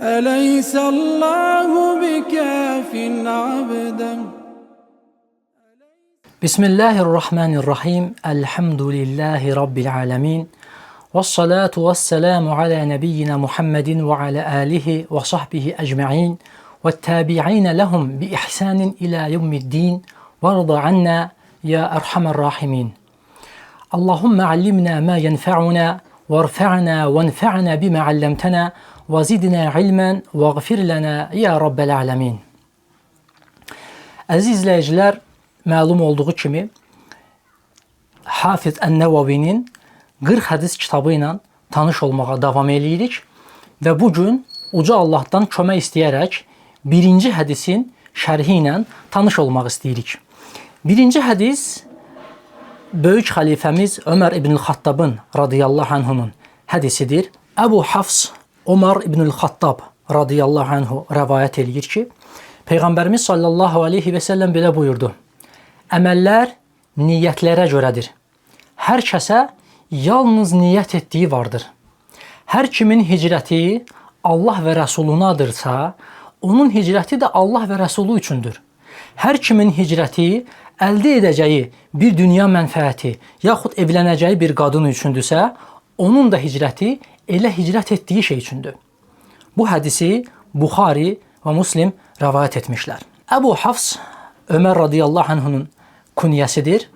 أليس الله بكاف عبدا. Bismillahirrahmanirrahim. Elhamdülillahi Rabbil alemin. Vessalatu vesselamu ala nebiyyina Muhammedin ve ala alihi ve sahbihi ecma'in. Ve tabi'ine lehum bi ihsanin ila yevmiddin. Varda anna ya erhamer rahimin. Allahümme allimna ma yenfa'una. Varfa'na venfa'na bima allamtana. Ve zidna ilmen ve gfir lana ya Rabbel alemin. Əziz izləyicilər, məlum olduğu kimi Hafiz Ən-Nəvavinin 40 hədis kitabı ilə tanış olmağa davam edirik və bugün Uca Allahdan kömək istəyərək birinci hədisin şərhi ilə tanış olmaq istəyirik. Birinci hədis böyük xəlifəmiz Ömər ibn-Xattabın radiyallahu anhunun hədisidir. Əbu Hafs Ömər ibn-Xattab radiyallahu anhu rəvayət edir ki, Peyğəmbərimiz sallallahu aleyhi və səlləm belə buyurdu: Əməllər niyyətlərə görədir. Hər kəsə yalnız niyyət etdiyi vardır. Hər kimin hicrəti Allah və Rəsulunadırsa, onun hicrəti də Allah və Rəsulu üçündür. Hər kimin hicrəti əldə edəcəyi bir dünya mənfəəti, yaxud evlənəcəyi bir qadın üçündürsə, onun da hicrəti elə hicrət etdiyi şey üçündür. Bu hədisi Buxari və Müslim rəvayət etmişlər. Əbu Hafs Ömər radiyallahu anhunun künyəsidir.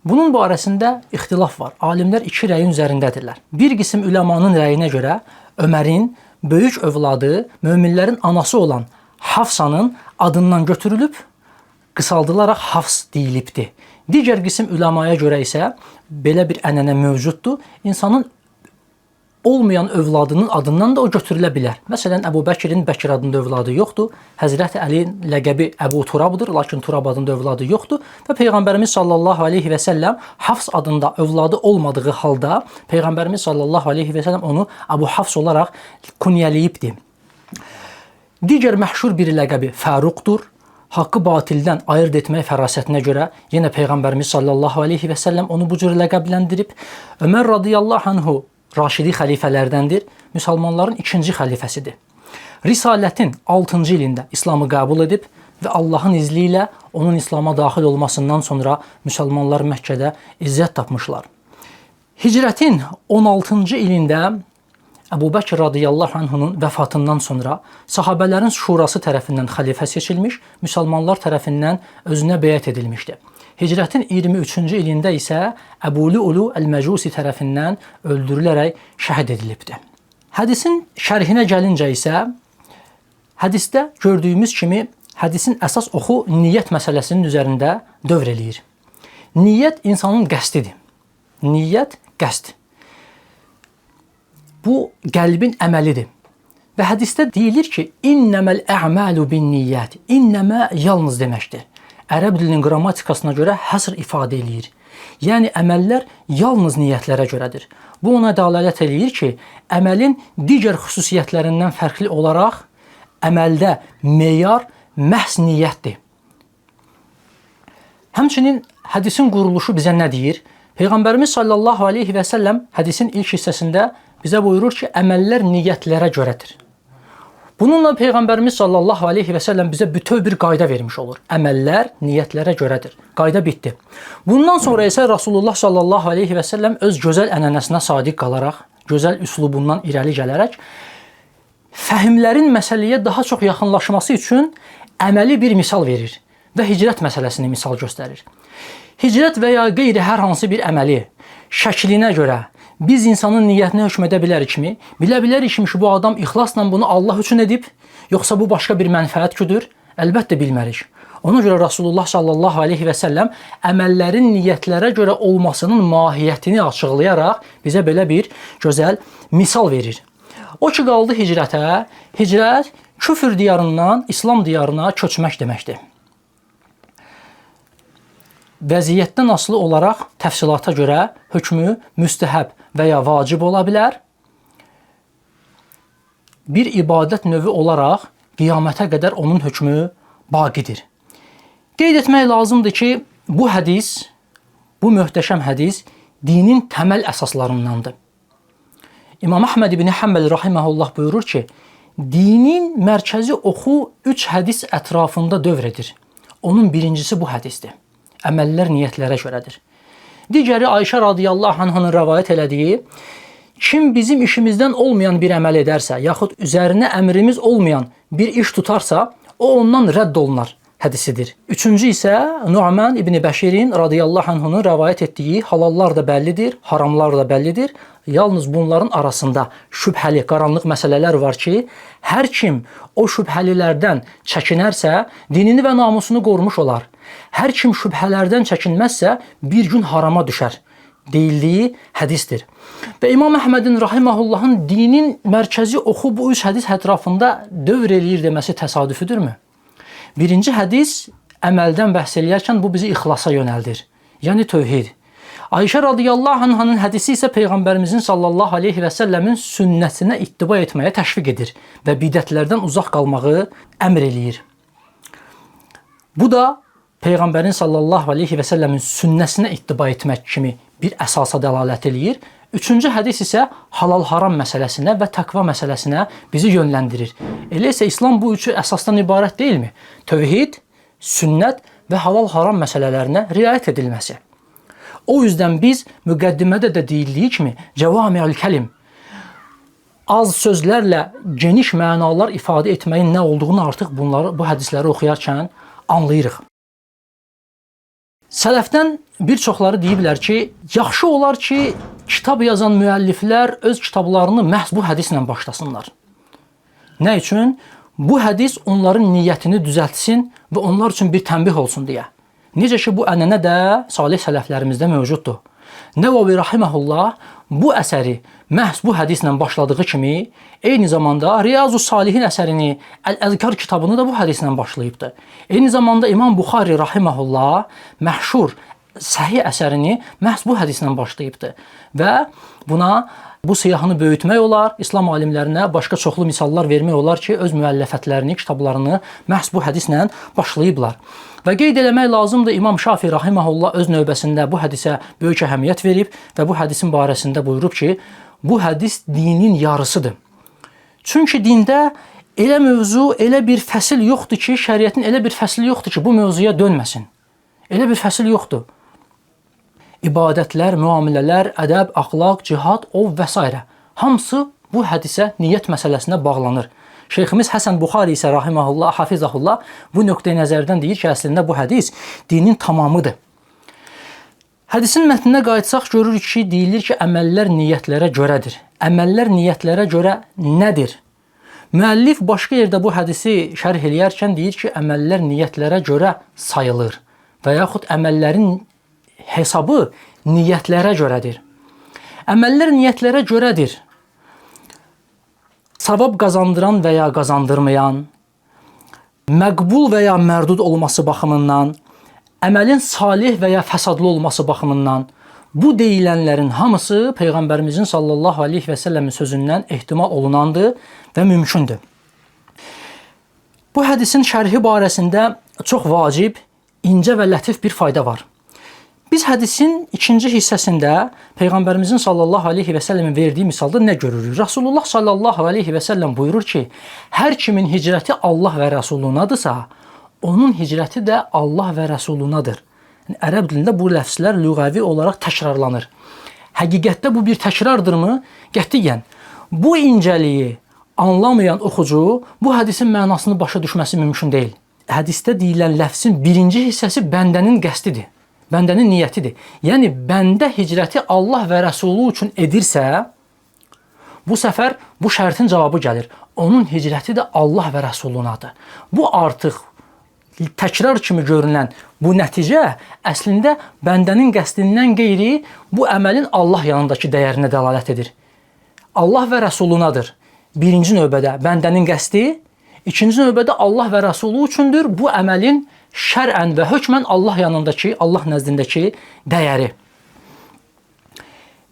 Bunun barəsində ixtilaf var. Alimlər iki rəyin üzərindədirlər. Bir qism üləmanın rəyinə görə Ömərin böyük övladı, möminlərin anası olan Hafsanın adından götürülüb, qısaldılaraq Hafs deyilibdir. Digər qism üləmaya görə isə belə bir ənənə mövcuddur. İnsanın olmayan övladının adından da o götürülə bilər. Məsələn, Əbu Bəkirin Bəkir adında övladı yoxdur. Həzrəti Əlinin ləqəbi Əbu Turabdır, lakin Turab adında övladı yoxdur. Və Peyğəmbərimiz sallallahu aleyhi və səlləm Hafs adında övladı olmadığı halda Peyğəmbərimiz sallallahu aleyhi və səlləm onu Əbu Hafs olaraq künyəliyibdir. Digər məşhur bir ləqəbi Fəruqdur. Haqqı batildən ayırt etmək fərasətinə görə yenə Peyğəmbərimiz sallallahu aleyhi və səlləm onu bu cür ləqəbləndirib. Ömər radiyallahu anhu Raşidi xəlifələrdəndir, müsəlmanların ikinci xəlifəsidir. Risalətin 6-cı ilində İslamı qəbul edib və Allahın izni ilə onun İslama daxil olmasından sonra müsəlmanlar Məkkədə izzət tapmışlar. Hicrətin 16-cı ilində Əbu Bəkir radiyallahu anhunun vəfatından sonra sahabələrin şurası tərəfindən xəlifə seçilmiş, müsəlmanlar tərəfindən özünə beyət edilmişdi. Hicrətin 23-cü ilində isə Əbu Lu'lu Əl-Məcusi tərəfindən öldürülərək şəhid edilibdir. Hədisin şərhinə gəlincə isə hədisdə gördüyümüz kimi hədisin əsas oxu niyyət məsələsinin üzərində dövr eləyir. Niyyət insanın qəsdidir. Niyyət qəsd. Bu qəlbin əməlidir. Və hədisdə deyilir ki, İnnəməl ə'məlu bin niyyət. İnnəmə yalnız deməkdir. Ərəb dilinin qrammatikasına görə həsr ifadə eləyir. Yəni, əməllər yalnız niyyətlərə görədir. Bu ona dəlalət eləyir ki, əməlin digər xüsusiyyətlərindən fərqli olaraq əməldə meyar məhz niyyətdir. Həmçinin hədisin quruluşu bizə nə deyir? Peyğəmbərimiz sallallahu aleyhi və səlləm hədisin ilk hissəsində bizə buyurur ki, əməllər niyyətlərə görədir. Bununla Peyğəmbərimiz sallallahu aleyhi və səlləm bizə bütöv bir qayda vermiş olur. Əməllər niyyətlərə görədir. Qayda bitdi. Bundan sonra isə Rasulullah sallallahu aleyhi və səlləm öz gözəl ənənəsinə sadiq qalaraq, gözəl üslubundan irəli gələrək, fəhimlərin məsələyə daha çox yaxınlaşması üçün əməli bir misal verir və hicrət məsələsini misal göstərir. Hicrət və ya qeyri hər hansı bir əməli şəklinə görə biz insanın niyyətinə hökm edə bilərikmi? Bilə bilərikmi ki, bu adam ixlasla bunu Allah üçün edib, yoxsa bu başqa bir mənfəət güdür? Əlbəttə bilmərik. Ona görə Rasulullah sallallahu aleyhi və səlləm əməllərin niyyətlərə görə olmasının mahiyyətini açıqlayaraq bizə belə bir gözəl misal verir. O ki, qaldı hicrətə. Hicrət küfür diyarından İslam diyarına köçmək deməkdir. Vəziyyətdən asılı olaraq təfsilata görə hökmü müstəhəb və ya vacib ola bilər. Bir ibadət növü olaraq qiyamətə qədər onun hökmü baqidir. Qeyd etmək lazımdır ki, bu hədis, bu möhtəşəm hədis dinin təməl əsaslarındandır. İmam Əhməd ibn Həmbəl rahiməhullah buyurur ki, dinin mərkəzi oxu 3 hədis ətrafında dövr edir. Onun birincisi bu hədisdir. Əməllər niyyətlərə görədir. Digəri Ayşə radiyallahu anhanın rəvayət elədiyi, kim bizim işimizdən olmayan bir əməl edərsə, yaxud üzərinə əmrimiz olmayan bir iş tutarsa, o ondan rədd olunar hədisidir. Üçüncü isə Nu'man ibn Bəşirin radiyallahu anhunun rəvayət etdiyi halallar da bəllidir, haramlar da bəllidir. Yalnız bunların arasında şübhəli, qaranlıq məsələlər var ki, hər kim o şübhəlilərdən çəkinərsə, dinini və namusunu qorumuş olar. Hər kim şübhələrdən çəkinməzsə, bir gün harama düşər deyildiyi hədisdir. Və İmam Əhmədin rahiməhullahın dinin mərkəzi oxu bu 3 hədis ətrafında dövr eləyir deməsi təsadüfüdürmü? Birinci hədis əməldən bəhs eləyərkən bu bizi ixlasa yönəldir. Yəni tövhid. Ayşə radiyallahu anhanın hədisi isə Peyğəmbərimizin sallallahu aleyhi və səlləmin sünnətinə ittiba etməyə təşviq edir və bidətlərdən uzaq qalmağı əmr eləyir. Bu da Peyğəmbərin sallallahu aleyhi və səlləmin sünnəsinə ittiba etmək kimi bir əsasa dəlalət eləyir. Üçüncü hədis isə halal-haram məsələsinə və təqva məsələsinə bizi yönləndirir. Elə isə İslam bu üçü əsasdan ibarət deyilmi? Tövhid, sünnət və halal-haram məsələlərinə riayət edilməsi. O yüzden biz müqəddimədə də deyildiyi kimi cəvami'ül kəlim, az sözlərlə geniş mənalar ifadə etməyin nə olduğunu artıq bu hədisləri oxuyarkən anlayırıq. Sələfdən bir çoxları deyiblər ki, yaxşı olar ki, kitab yazan müəlliflər öz kitablarını məhz bu hədislə başlasınlar. Nə üçün? Bu hədis onların niyyətini düzəltsin və onlar üçün bir tənbih olsun deyə. Necə ki, bu ənənə də salih sələflərimizdə mövcuddur. Nəvavi rahiməhullah bu əsəri məhz bu hədislə başladığı kimi, eyni zamanda Riyazu Salihin əsərini, Əl-Əzkar kitabını da bu hədislə başlayıbdır. Eyni zamanda İmam Buxari rahiməhullah məşhur Səhih əsərini məhz bu hədislə başlayıbdır. Və buna bu siyahını böyütmək olar, İslam alimlərinə başqa çoxlu misallar vermək olar ki, öz müəlləfətlərini, kitablarını məhz bu hədislə başlayıblar. Və qeyd eləmək lazımdır, İmam Şafi rahiməhullah öz növbəsində bu hədisə böyük əhəmiyyət verib və bu hədisin barəsində buyurub ki, bu hədis dinin yarısıdır. Çünki dində elə mövzu, elə bir fəsil yoxdur ki, şəriətin elə bir fəsli yoxdur ki, bu mövzuya dönməsin. Elə bir fəsil yoxdur. İbadətlər, müamilələr, ədəb, axlaq, cihad, ov və s. hamısı bu hədisə niyyət məsələsinə bağlanır. Şeyximiz Həsən Buxari isə rahiməhullah, hafizəhullah bu nöqteyi nəzərdən deyir ki, əslində bu hədis dinin tamamıdır. Hədisin mətninə qayıtsaq görürük ki, deyilir ki, əməllər niyyətlərə görədir. Əməllər niyyətlərə görə nədir? Müəllif başqa yerdə bu hədisi şərh eləyərkən deyir ki, əməllər niyyətlərə görə sayılır və yaxud əməllərin hesabı niyyətlərə görədir. Əməllər niyyətlərə görədir. Savab qazandıran və ya qazandırmayan, məqbul və ya mərdud olması baxımından, əməlin salih və ya fəsadlı olması baxımından bu deyilənlərin hamısı Peyğəmbərimizin sallallahu aleyhi və səlləmin sözündən ehtimal olunandır və mümkündür. Bu hədisin şərhi barəsində çox vacib, incə və lətif bir fayda var. Biz hədisin ikinci hissəsində Peyğəmbərimizin sallallahu aleyhi və səlləmin verdiyi misalda nə görürük? Rasulullah sallallahu aleyhi və səlləm buyurur ki, hər kimin hicrəti Allah və Rəsulunadırsa, onun hicrəti də Allah və Rəsulunadır. Yəni, ərəb dilində bu ləfslər lüğəvi olaraq təkrarlanır. Həqiqətdə bu bir təkrardırmı? Qətiyyən. Bu incəliyi anlamayan oxucu bu hədisin mənasını başa düşməsi mümkün deyil. Hədisdə deyilən ləfsin birinci hissəsi bəndənin qəsdidir. Bəndənin niyyətidir. Yəni, bəndə hicrəti Allah və Rəsulu üçün edirsə, bu səfər bu şərtin cavabı gəlir. Onun hicrəti də Allah və Rəsulunadır. Bu artıq təkrar kimi görünən bu nəticə əslində bəndənin qəsdindən qeyri bu əməlin Allah yanındakı dəyərinə dəlalət edir. Allah və Rəsulunadır. Birinci növbədə bəndənin qəsdi, ikinci növbədə Allah və Rəsulu üçündür bu əməlin şərən və hökmən Allah yanındakı, Allah nəzdindəki dəyəri.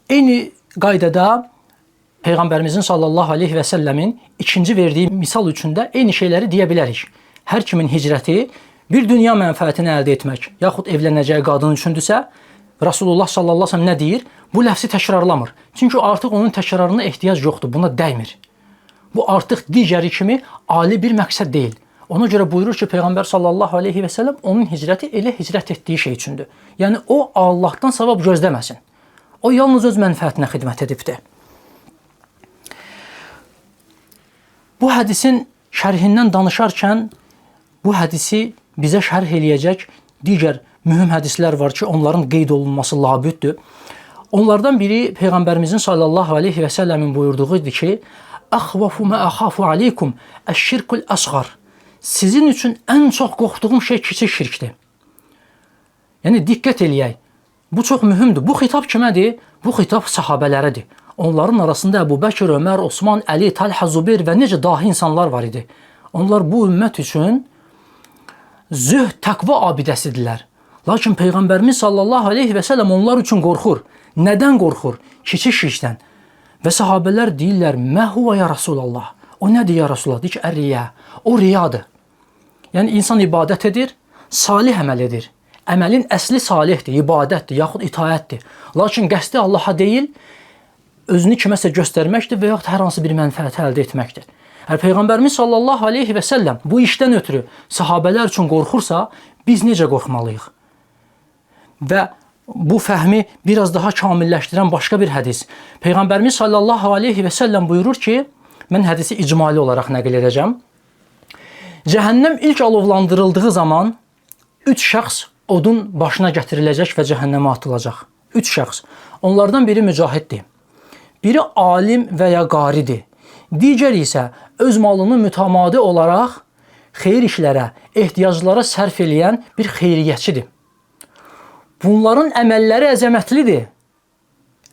Eyni qaydada Peyğəmbərimizin sallallahu aleyhi və səlləmin ikinci verdiyi misal üçün də eyni şeyləri deyə bilərik. Hər kimin hicrəti bir dünya mənfəətini əldə etmək, yaxud evlənəcəyi qadın üçündürsə, Rasulullah sallallahu aleyhi və səlləm nə deyir? Bu ləfsi təkrarlamır. Çünki artıq onun təkrarına ehtiyac yoxdur, buna dəymir. Bu artıq digəri kimi ali bir məqsəd deyil. Ona görə buyurur ki, Peyğəmbər sallallahu aleyhi və səlləm onun hicrəti elə hicrət etdiyi şey üçündür. Yəni o Allahdan savab gözləməsin. O yalnız öz mənfəətinə xidmət edibdir. Bu hədisin şərhindən danışarkən bu hədisi bizə şərh eləyəcək digər mühüm hədislər var ki, onların qeyd olunması labüddür. Onlardan biri Peyğəmbərimizin sallallahu aleyhi və səlləmin buyurduğu idi ki, "Əxvafu mə əxafu aleykum əş-şirkul əsğar." Sizin üçün ən çox qorxduğum şey kiçik şirkdir. Yəni diqqət eləyək. Bu çox mühümdür. Bu xitab kimədir? Bu xitab sahabelərədir. Onların arasında Əbu Bəkir, Ömər, Osman, Əli, Talhə, Zubeyr və necə dahi insanlar var idi. Onlar bu ümmət üçün zühd, təqva abidəsidirlər. Lakin Peyğəmbərimiz sallallahu aleyhi və səlləm onlar üçün qorxur. Nədən qorxur? Kiçik şirkdən. Və sahabələr deyirlər, "Mə huva ya Rasulallah." O nədir ya Rasulallah? Deyir ki, "Ər-riya." O riyadır. Yəni insan ibadət edir, salih əməl edir. Əməlin əsli salihdir, ibadətdir, yaxud itaətdir. Lakin qəsdi Allaha deyil, özünü kiməsə göstərməkdir və yaxud hər hansı bir mənfəəti əldə etməkdir. Peyğəmbərimiz sallallahu aleyhi və səlləm bu işdən ötürü sahabələr üçün qorxursa, biz necə qorxmalıyıq? Və bu fəhmi biraz daha kamilləşdirən başqa bir hədis. Peyğəmbərimiz sallallahu aleyhi və səlləm buyurur ki, mən hədisi icmali olaraq nəql edəcəm. Cəhənnəm ilk alovlandırıldığı zaman 3 şəxs odun başına gətiriləcək və cəhənnəmə atılacaq. 3 şəxs. Onlardan biri mücahiddir. Biri alim və ya qaridir. Digəri isə öz malını mütəmadi olaraq xeyir işlərə, ehtiyaclara sərf eləyən bir xeyriyyətçidir. Bunların əməlləri əzəmətlidir.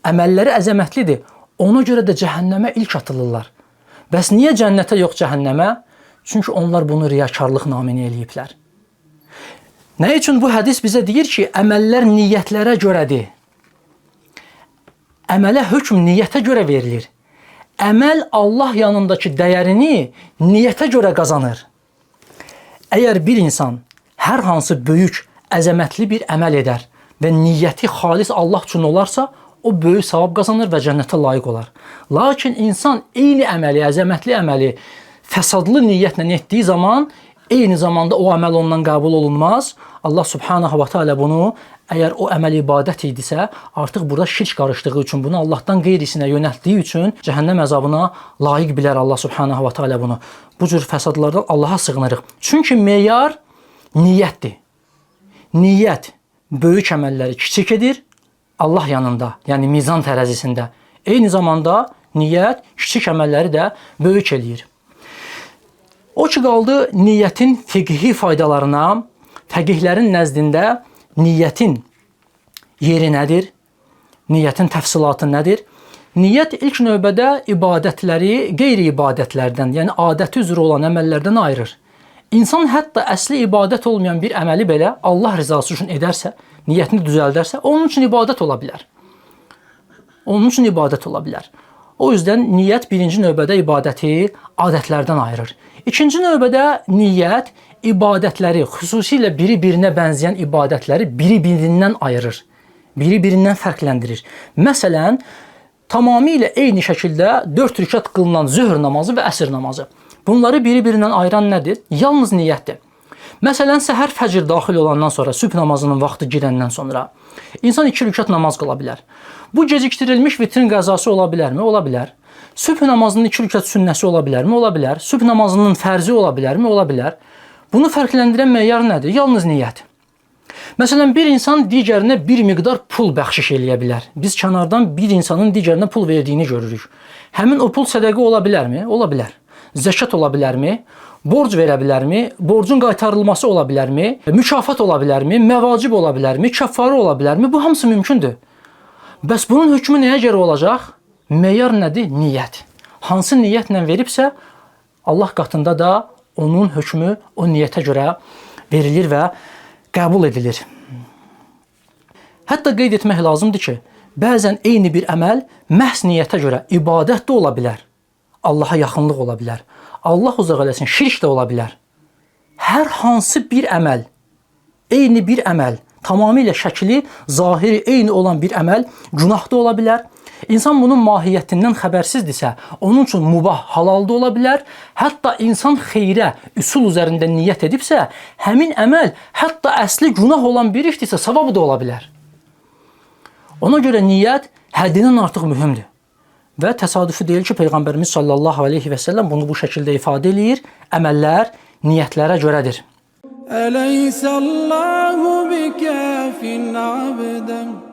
Əməlləri əzəmətlidir. Ona görə də cəhənnəmə ilk atılırlar. Bəs niyə cənnətə yox cəhənnəmə? Çünki onlar bunu riyakarlıq naminə eləyiblər. Nə üçün bu hədis bizə deyir ki, əməllər niyyətlərə görədir? Əmələ hökm niyyətə görə verilir. Əməl Allah yanındakı dəyərini niyyətə görə qazanır. Əgər bir insan hər hansı böyük, əzəmətli bir əməl edər və niyyəti xalis Allah üçün olarsa, o böyük savab qazanır və cənnətə layiq olar. Lakin insan eyni əməli, əzəmətli əməli fəsadlı niyyətlə etdiyi zaman, eyni zamanda o əməl ondan qəbul olunmaz. Allah subhanahu wa ta'ala bunu, əgər o əməl ibadət idisə, artıq burada şirk qarışdığı üçün, bunu Allahdan qeyrisinə yönəltdiyi üçün cəhənnəm əzabına layiq bilər Allah subhanahu wa ta'ala bunu. Bu cür fəsadlardan Allaha sığınırıq. Çünki meyar niyyətdir. Niyyət böyük əməlləri kiçik edir Allah yanında, yəni mizan tərəzisində. Eyni zamanda niyyət kiçik əməlləri də böyük eləyir. O ki qaldı niyyətin fiqhi faydalarına, fəqihlərin nəzdində niyyətin yeri nədir? Niyyətin təfsilatı nədir? Niyyət ilk növbədə ibadətləri qeyri-ibadətlərdən, yəni adəti üzrə olan əməllərdən ayırır. İnsan hətta əsli ibadət olmayan bir əməli belə Allah rızası üçün edərsə, niyyətini düzəldərsə, onun üçün ibadət ola bilər. Onun üçün ibadət ola bilər. O yüzden niyyət birinci növbədə ibadəti adətlərdən ayırır. İkinci növbədə niyyət ibadətləri, xüsusilə biri-birinə bənzəyən ibadətləri biri-birindən ayırır. Biri-birindən fərqləndirir. Məsələn, tamamilə eyni şəkildə 4 rükət qılınan zöhr namazı və əsr namazı. Bunları biri-birindən ayıran nədir? Yalnız niyyətdir. Məsələn, səhər fəcr daxil olandan sonra, sübh namazının vaxtı girəndən sonra insan 2 rükət namaz qıla bilər. Bu gecikdirilmiş vitrin qəzası ola bilərmi? Ola bilər. Sübh namazının 2 rükət sünnəsi ola bilərmi? Ola bilər. Sübh namazının fərzi ola bilərmi? Ola bilər. Bunu fərqləndirən meyar nədir? Yalnız niyyət. Məsələn, bir insan digərinə bir miqdar pul bəxşiş eləyə bilər. Biz kənardan bir insanın digərinə pul verdiyini görürük. Həmin o pul sədəqə ola bilərmi? Ola bilər. Zəkat ola bilərmi? Borc verə bilərmi? Borcun qaytarılması ola bilərmi? Mükafat ola bilərmi? Məvacib ola bilərmi? Kəffarə ola bilərmi? Bu hamısı mümkündür. Bəs bunun hökmü nəyə görə olacaq? Meyar nədir? Niyyət. Hansı niyyətlə veribsə, Allah qatında da onun hökmü o niyyətə görə verilir və qəbul edilir. Hətta qeyd etmək lazımdır ki, bəzən eyni bir əməl məhz niyyətə görə ibadət də ola bilər. Allaha yaxınlıq ola bilər. Allah uzaq eləsin, şirk də ola bilər. Hər hansı bir əməl, eyni bir əməl, tamamilə şəkli, zahiri eyni olan bir əməl günah da ola bilər. İnsan bunun mahiyyətindən xəbərsizdirsə, onun üçün mubah halal da ola bilər. Hətta insan xeyrə, üsul üzərində niyyət edibsə, həmin əməl hətta əsli günah olan bir işdirsə, savabı da ola bilər. Ona görə niyyət həddindən artıq mühümdür. Və təsadüfi deyil ki, Peyğəmbərimiz sallallahu aleyhi və səlləm bunu bu şəkildə ifadə eləyir. Əməllər niyyətlərə görədir. أليس الله بكاف عبدا